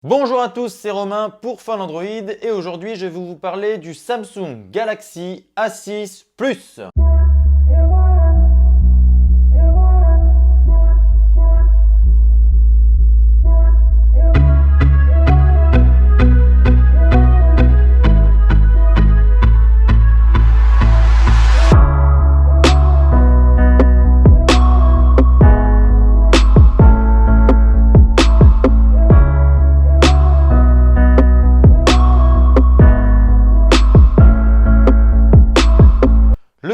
Bonjour à tous, c'est Romain pour Fun Android et aujourd'hui je vais vous parler du Samsung Galaxy A6 Plus.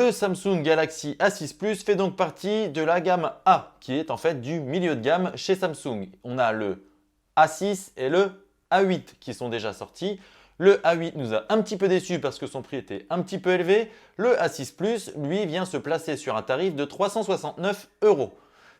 Le Samsung Galaxy A6 Plus fait donc partie de la gamme A, qui est en fait du milieu de gamme chez Samsung. On a le A6 et le A8 qui sont déjà sortis. Le A8 nous a un petit peu déçus parce que son prix était un petit peu élevé. Le A6 Plus, lui, vient se placer sur un tarif de 369 €.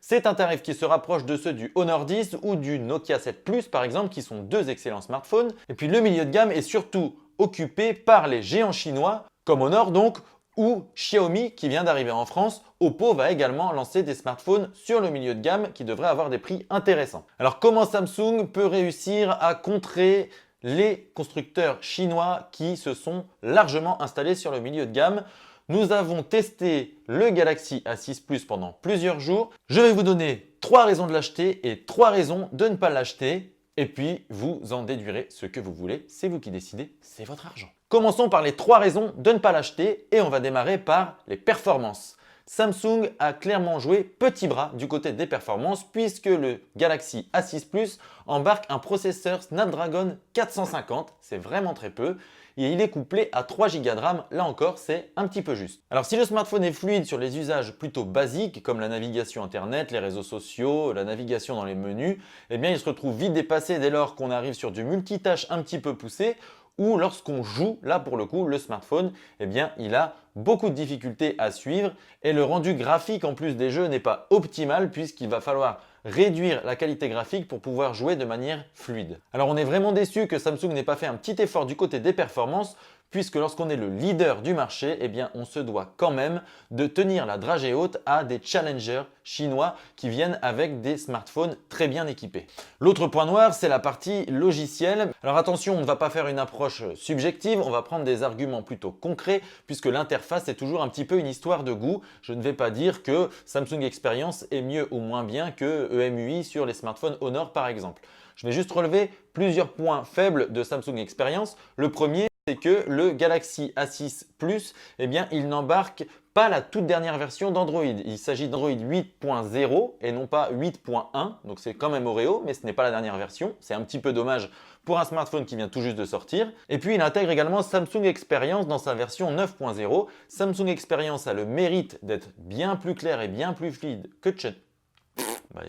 C'est un tarif qui se rapproche de ceux du Honor 10 ou du Nokia 7 Plus par exemple, qui sont deux excellents smartphones. Et puis le milieu de gamme est surtout occupé par les géants chinois, comme Honor donc, ou Xiaomi qui vient d'arriver en France. Oppo va également lancer des smartphones sur le milieu de gamme qui devraient avoir des prix intéressants. Alors comment Samsung peut réussir à contrer les constructeurs chinois qui se sont largement installés sur le milieu de gamme? Nous avons testé le Galaxy A6 Plus pendant plusieurs jours. Je vais vous donner 3 raisons de l'acheter et 3 raisons de ne pas l'acheter. Et puis, vous en déduirez ce que vous voulez. C'est vous qui décidez, c'est votre argent. Commençons par les 3 raisons de ne pas l'acheter et on va démarrer par les performances. Samsung a clairement joué petit bras du côté des performances puisque le Galaxy A6 Plus embarque un processeur Snapdragon 450, c'est vraiment très peu, et il est couplé à 3 Go de RAM, là encore c'est un petit peu juste. Alors si le smartphone est fluide sur les usages plutôt basiques comme la navigation internet, les réseaux sociaux, la navigation dans les menus, eh bien il se retrouve vite dépassé dès lors qu'on arrive sur du multitâche un petit peu poussé ou lorsqu'on joue, là pour le coup, le smartphone, eh bien, il a beaucoup de difficultés à suivre et le rendu graphique en plus des jeux n'est pas optimal puisqu'il va falloir réduire la qualité graphique pour pouvoir jouer de manière fluide. Alors on est vraiment déçu que Samsung n'ait pas fait un petit effort du côté des performances puisque lorsqu'on est le leader du marché, eh bien, on se doit quand même de tenir la dragée haute à des challengers chinois qui viennent avec des smartphones très bien équipés. L'autre point noir, c'est la partie logicielle. Alors attention, on ne va pas faire une approche subjective, on va prendre des arguments plutôt concrets puisque l'interface est toujours un petit peu une histoire de goût. Je ne vais pas dire que Samsung Experience est mieux ou moins bien que EMUI sur les smartphones Honor par exemple. Je vais juste relever plusieurs points faibles de Samsung Experience. Le premier, c'est que le Galaxy A6 Plus, eh bien, il n'embarque pas la toute dernière version d'Android. Il s'agit d'Android 8.0 et non pas 8.1. Donc c'est quand même Oreo, mais ce n'est pas la dernière version. C'est un petit peu dommage pour un smartphone qui vient tout juste de sortir. Et puis il intègre également Samsung Experience dans sa version 9.0. Samsung Experience a le mérite d'être bien plus clair et bien plus fluide que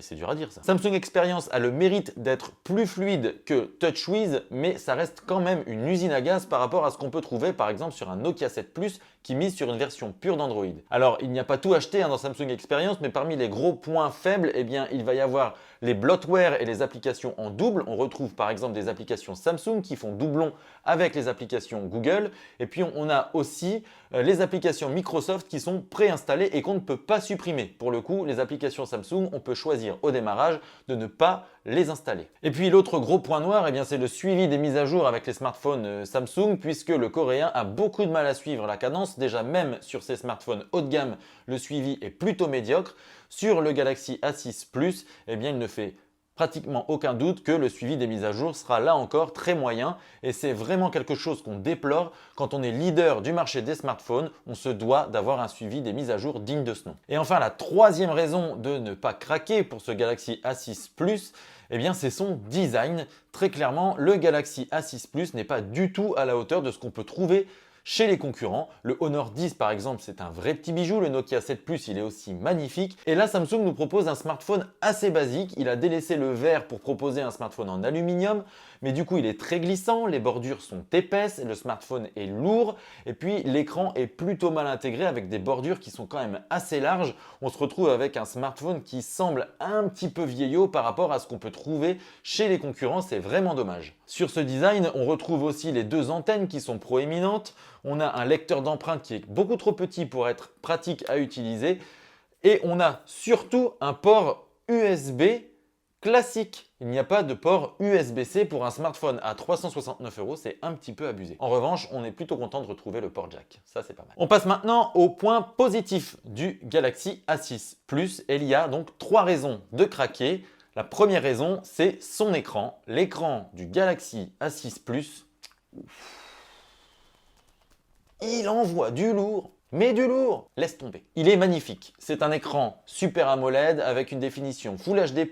c'est dur à dire ça. Samsung Experience a le mérite d'être plus fluide que TouchWiz, mais ça reste quand même une usine à gaz par rapport à ce qu'on peut trouver par exemple sur un Nokia 7 Plus qui mise sur une version pure d'Android. Alors il n'y a pas tout acheté dans Samsung Experience, mais parmi les gros points faibles, eh bien, il va y avoir les bloatware et les applications en double. On retrouve par exemple des applications Samsung qui font doublon avec les applications Google. Et puis on a aussi les applications Microsoft qui sont préinstallées et qu'on ne peut pas supprimer. Pour le coup, les applications Samsung, on peut choisir au démarrage de ne pas les installer. Et puis l'autre gros point noir, eh bien, c'est le suivi des mises à jour avec les smartphones Samsung puisque le coréen a beaucoup de mal à suivre la cadence. Déjà même sur ses smartphones haut de gamme, le suivi est plutôt médiocre. Sur le Galaxy A6 Plus, eh bien, il ne fait pratiquement aucun doute que le suivi des mises à jour sera là encore très moyen et c'est vraiment quelque chose qu'on déplore quand on est leader du marché des smartphones, on se doit d'avoir un suivi des mises à jour digne de ce nom. Et enfin la troisième raison de ne pas craquer pour ce Galaxy A6 Plus, eh bien c'est son design. Très clairement, le Galaxy A6 Plus n'est pas du tout à la hauteur de ce qu'on peut trouver chez les concurrents. Le Honor 10 par exemple, c'est un vrai petit bijou. Le Nokia 7 Plus, il est aussi magnifique. Et là, Samsung nous propose un smartphone assez basique. Il a délaissé le verre pour proposer un smartphone en aluminium. Mais du coup, il est très glissant, les bordures sont épaisses, le smartphone est lourd. Et puis, l'écran est plutôt mal intégré avec des bordures qui sont quand même assez larges. On se retrouve avec un smartphone qui semble un petit peu vieillot par rapport à ce qu'on peut trouver chez les concurrents. C'est vraiment dommage. Sur ce design, on retrouve aussi les deux antennes qui sont proéminentes. On a un lecteur d'empreintes qui est beaucoup trop petit pour être pratique à utiliser. Et on a surtout un port USB classique. Il n'y a pas de port USB-C pour un smartphone à 369 €, c'est un petit peu abusé. En revanche, on est plutôt content de retrouver le port jack, ça c'est pas mal. On passe maintenant au point positif du Galaxy A6 Plus et il y a donc 3 raisons de craquer. La première raison, c'est son écran. L'écran du Galaxy A6 Plus, il envoie du lourd. Mais du lourd, laisse tomber. Il est magnifique. C'est un écran Super AMOLED avec une définition Full HD+.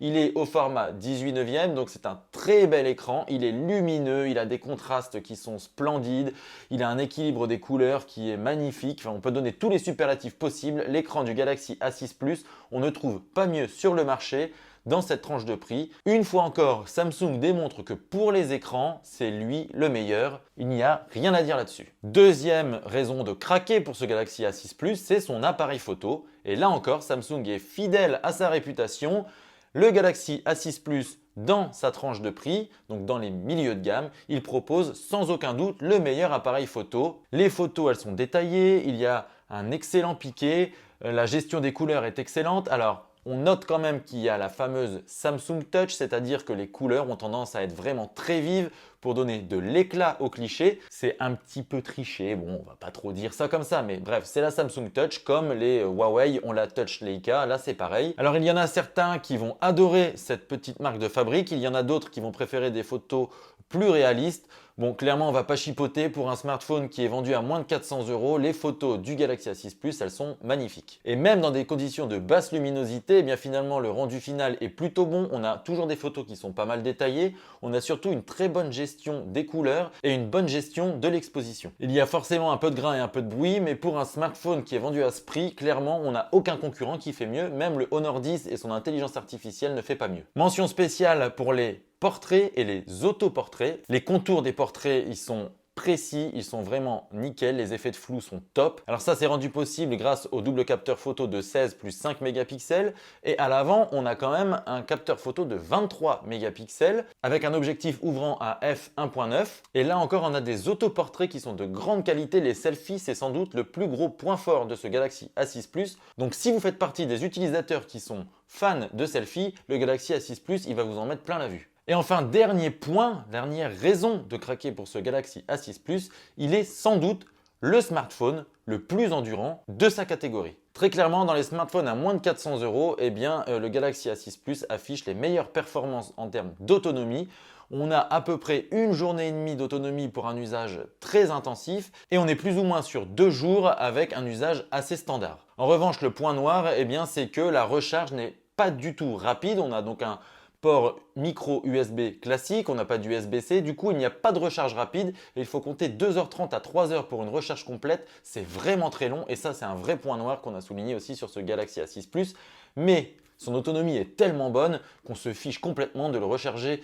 Il est au format 18/9, donc c'est un très bel écran. Il est lumineux, il a des contrastes qui sont splendides. Il a un équilibre des couleurs qui est magnifique. Enfin, on peut donner tous les superlatifs possibles. L'écran du Galaxy A6 Plus, on ne trouve pas mieux sur le marché. Dans cette tranche de prix. Une fois encore, Samsung démontre que pour les écrans, c'est lui le meilleur. Il n'y a rien à dire là-dessus. Deuxième raison de craquer pour ce Galaxy A6 Plus, c'est son appareil photo. Et là encore, Samsung est fidèle à sa réputation. Le Galaxy A6 Plus, dans sa tranche de prix, donc dans les milieux de gamme, il propose sans aucun doute le meilleur appareil photo. Les photos, elles sont détaillées, il y a un excellent piqué, la gestion des couleurs est excellente. Alors, on note quand même qu'il y a la fameuse Samsung Touch, c'est-à-dire que les couleurs ont tendance à être vraiment très vives pour donner de l'éclat au cliché. C'est un petit peu triché, bon, on va pas trop dire ça comme ça, mais bref, c'est la Samsung Touch comme les Huawei ont la Touch Leica, là c'est pareil. Alors il y en a certains qui vont adorer cette petite marque de fabrique, il y en a d'autres qui vont préférer des photos plus réalistes. Bon, clairement, on va pas chipoter pour un smartphone qui est vendu à moins de 400 €. Les photos du Galaxy A6 Plus, elles sont magnifiques. Et même dans des conditions de basse luminosité, eh bien finalement, le rendu final est plutôt bon. On a toujours des photos qui sont pas mal détaillées. On a surtout une très bonne gestion des couleurs et une bonne gestion de l'exposition. Il y a forcément un peu de grain et un peu de bruit, mais pour un smartphone qui est vendu à ce prix, clairement, on n'a aucun concurrent qui fait mieux. Même le Honor 10 et son intelligence artificielle ne fait pas mieux. Mention spéciale pour les portraits et les autoportraits. Les contours des portraits, ils sont précis, ils sont vraiment nickel, les effets de flou sont top. Alors ça, c'est rendu possible grâce au double capteur photo de 16 plus 5 mégapixels et à l'avant, on a quand même un capteur photo de 23 mégapixels avec un objectif ouvrant à f1.9 et là encore, on a des autoportraits qui sont de grande qualité. Les selfies, c'est sans doute le plus gros point fort de ce Galaxy A6 Plus. Donc si vous faites partie des utilisateurs qui sont fans de selfies, le Galaxy A6 Plus, il va vous en mettre plein la vue. Et enfin, dernier point, dernière raison de craquer pour ce Galaxy A6 Plus, il est sans doute le smartphone le plus endurant de sa catégorie. Très clairement, dans les smartphones à moins de 400 €, eh bien, le Galaxy A6 Plus affiche les meilleures performances en termes d'autonomie. On a à peu près 1 journée et demie d'autonomie pour un usage très intensif et on est plus ou moins sur 2 jours avec un usage assez standard. En revanche, le point noir, eh bien, c'est que la recharge n'est pas du tout rapide. On a donc un port micro USB classique, on n'a pas d'USB-C, du coup il n'y a pas de recharge rapide et il faut compter 2h30 à 3h pour une recharge complète, c'est vraiment très long et ça c'est un vrai point noir qu'on a souligné aussi sur ce Galaxy A6 Plus, mais son autonomie est tellement bonne qu'on se fiche complètement de le recharger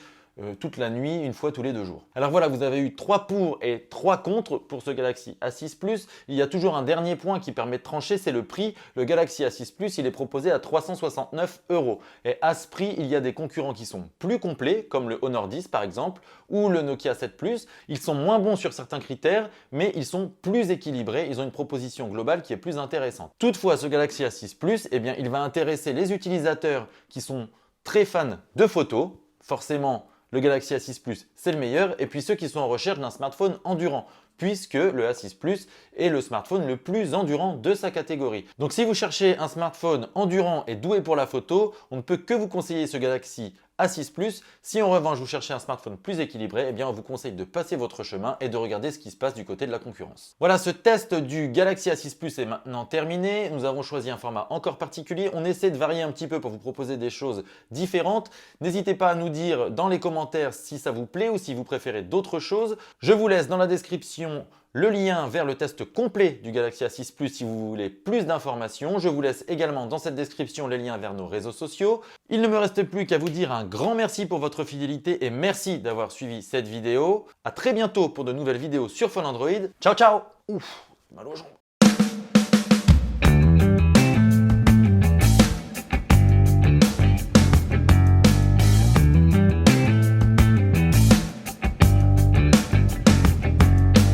toute la nuit, une fois tous les 2 jours. Alors voilà, vous avez eu 3 pour et 3 contre pour ce Galaxy A6 Plus. Il y a toujours un dernier point qui permet de trancher, c'est le prix. Le Galaxy A6 Plus, il est proposé à 369 €. Et à ce prix, il y a des concurrents qui sont plus complets, comme le Honor 10 par exemple, ou le Nokia 7 Plus. Ils sont moins bons sur certains critères, mais ils sont plus équilibrés. Ils ont une proposition globale qui est plus intéressante. Toutefois, ce Galaxy A6 Plus, eh bien, il va intéresser les utilisateurs qui sont très fans de photos. Forcément, le Galaxy A6 Plus, c'est le meilleur. Et puis ceux qui sont en recherche d'un smartphone endurant, puisque le A6 Plus est le smartphone le plus endurant de sa catégorie. Donc si vous cherchez un smartphone endurant et doué pour la photo, on ne peut que vous conseiller ce Galaxy A6 Plus. Si en revanche vous cherchez un smartphone plus équilibré, eh bien on vous conseille de passer votre chemin et de regarder ce qui se passe du côté de la concurrence. Voilà, ce test du Galaxy A6 Plus est maintenant terminé. Nous avons choisi un format encore particulier. On essaie de varier un petit peu pour vous proposer des choses différentes. N'hésitez pas à nous dire dans les commentaires si ça vous plaît ou si vous préférez d'autres choses. Je vous laisse dans la description le lien vers le test complet du Galaxy A6 Plus si vous voulez plus d'informations. Je vous laisse également dans cette description les liens vers nos réseaux sociaux. Il ne me reste plus qu'à vous dire un grand merci pour votre fidélité et merci d'avoir suivi cette vidéo. À très bientôt pour de nouvelles vidéos sur Phone Android. Ciao ciao. Ouf, mal aux jambes.